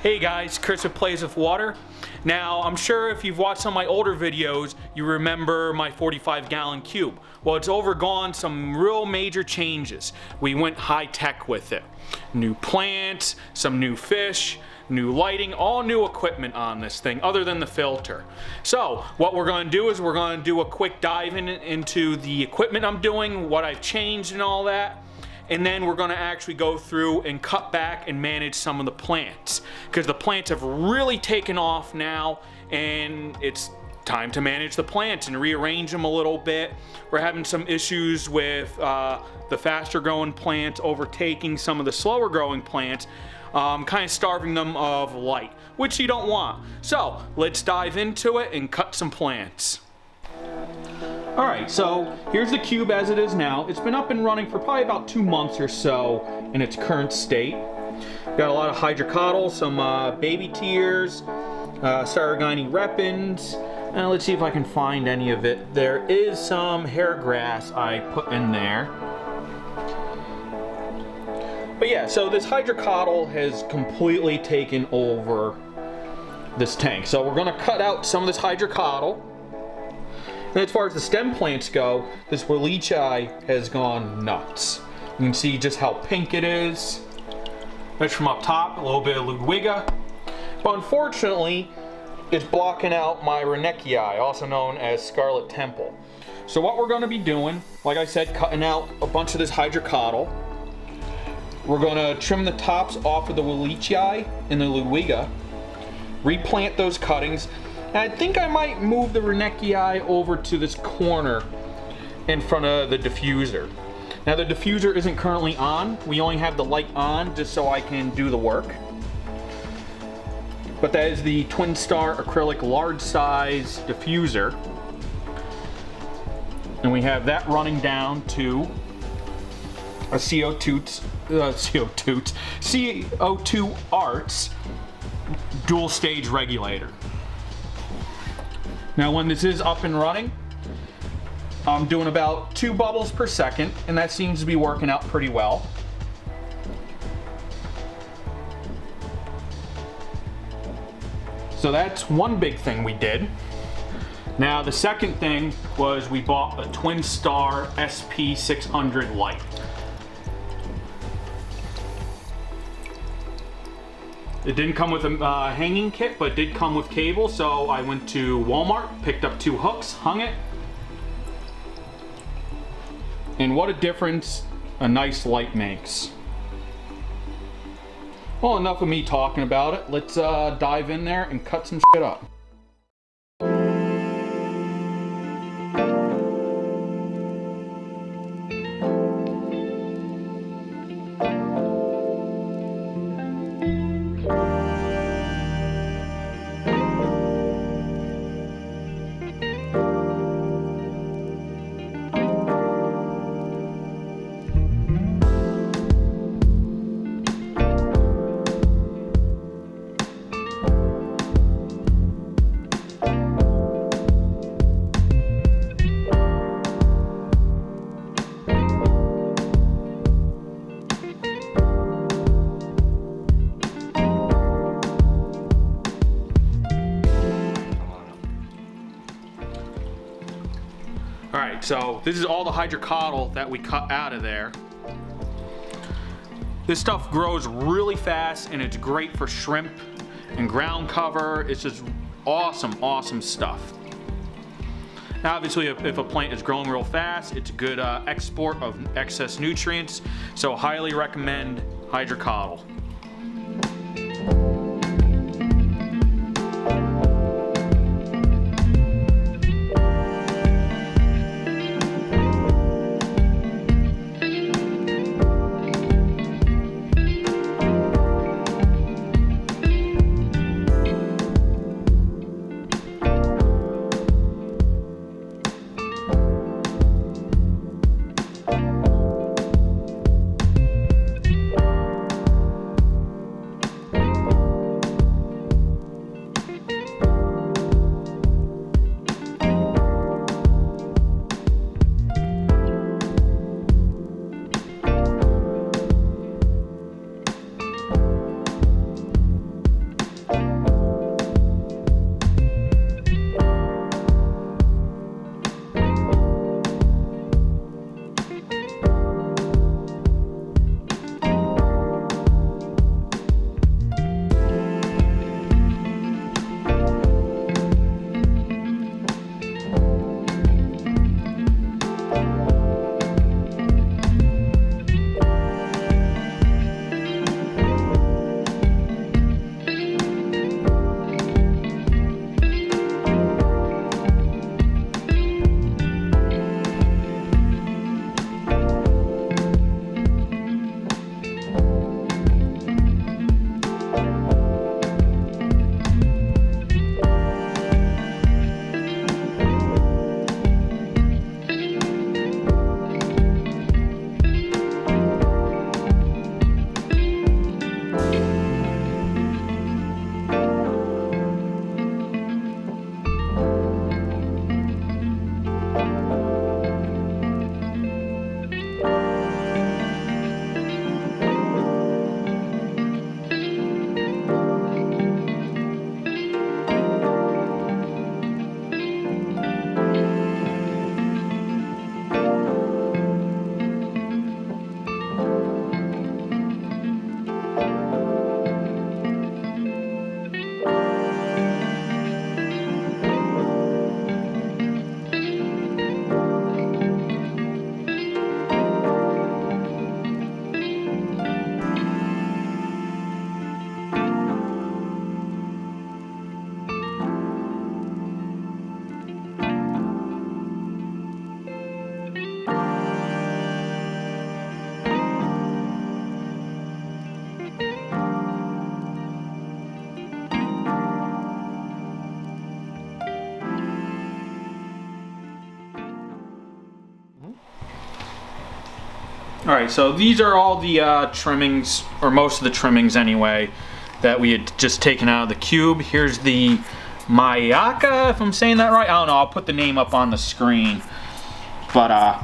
Hey guys, Chris with Plays with Water. Now, I'm sure if you've watched some of my older videos, you remember my 45-gallon cube. Well, it's overgone some real major changes. We went high-tech with it. New plants, some new fish, new lighting, all new equipment on this thing other than the filter. So what we're going to do is we're going to do a quick dive into the equipment I'm doing, what I've changed and all that. And then we're going to actually go through and cut back and manage some of the plants, because the plants have really taken off now and it's time to manage the plants and rearrange them a little bit. We're having some issues with the faster growing plants overtaking some of the slower growing plants, kind of starving them of light, which you don't want. So let's dive into it and cut some plants. Alright, so here's the cube as it is now. It's been up and running for probably about 2 months or so in its current state. Got a lot of Hydrocotyle, some baby tears, Stargarni Repens, and let's see if I can find any of it. There is some hair grass I put in there. But yeah, so this Hydrocotyle has completely taken over this tank. So we're going to cut out some of this Hydrocotyle. And as far as the stem plants go, this Wallichii has gone nuts. You can see just how pink it is. That's from up top, a little bit of Ludwigia. But unfortunately, it's blocking out my Reineckii, also known as Scarlet Temple. So what we're going to be doing, like I said, cutting out a bunch of this Hydrocotyle. We're going to trim the tops off of the Wallichii and the Ludwigia, replant those cuttings. And I think I might move the Reineckii over to this corner in front of the diffuser. Now the diffuser isn't currently on. We only have the light on just so I can do the work. But that is the Twin Star acrylic large size diffuser. And we have that running down to a CO2 Arts dual stage regulator. Now when this is up and running, I'm doing about 2 bubbles per second, and that seems to be working out pretty well. So that's one big thing we did. Now the second thing was we bought a Twin Star SP600 light. It didn't come with a hanging kit, but did come with cable, so I went to Walmart, picked up 2 hooks, hung it. And what a difference a nice light makes. Well, enough of me talking about it. Let's dive in there and cut some shit up. Alright, so this is all the Hydrocotyle that we cut out of there. This stuff grows really fast and it's great for shrimp and ground cover. It's just awesome, awesome stuff. Now obviously if a plant is growing real fast, it's a good export of excess nutrients, so highly recommend Hydrocotyle. All right, so these are all the trimmings, or most of the trimmings anyway, that we had just taken out of the cube. Here's the Mayaca, if I'm saying that right. I don't know, I'll put the name up on the screen. But,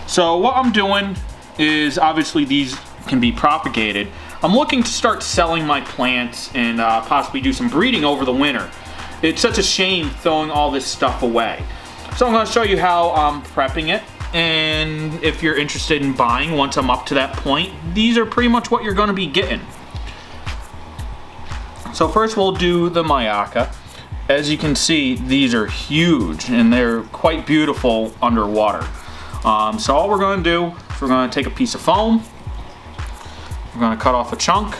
so what I'm doing is, obviously these can be propagated. I'm looking to start selling my plants and possibly do some breeding over the winter. It's such a shame throwing all this stuff away. So I'm going to show you how I'm prepping it. And if you're interested in buying once I'm up to that point, these are pretty much what you're going to be getting. So first we'll do the Mayaca. As you can see, these are huge and they're quite beautiful underwater. So all we're going to do is we're going to take a piece of foam. We're going to cut off a chunk.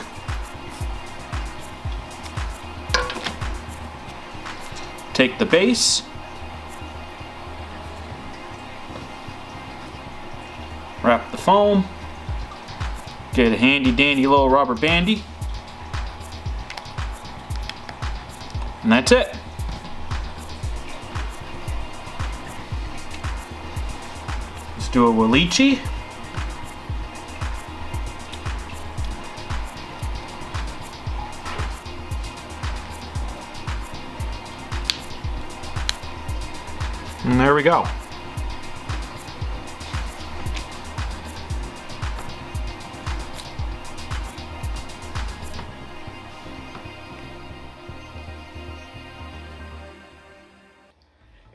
Take the base. Wrap the foam. Get a handy dandy little rubber bandy. And that's it. Let's do a Wallichii. And there we go.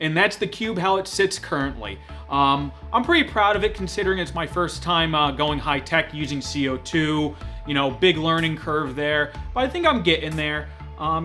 And that's the cube, how it sits currently. I'm pretty proud of it considering it's my first time going high tech using CO2. You know, big learning curve there, but I think I'm getting there.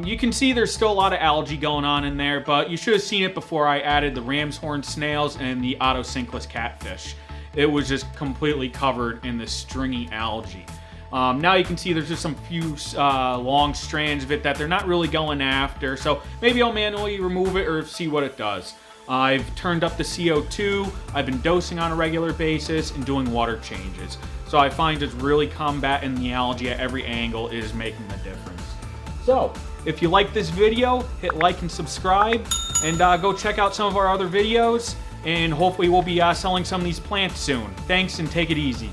You can see there's still a lot of algae going on in there, but you should have seen it before I added the Ramshorn Snails and the Otocinclus Catfish. It was just completely covered in this stringy algae. Now you can see there's just some few long strands of it that they're not really going after, so maybe I'll manually remove it or see what it does. I've turned up the CO2, I've been dosing on a regular basis, and doing water changes. So I find just really combating the algae at every angle is making the difference. So, if you like this video, hit like and subscribe, and go check out some of our other videos, and hopefully we'll be selling some of these plants soon. Thanks, and take it easy.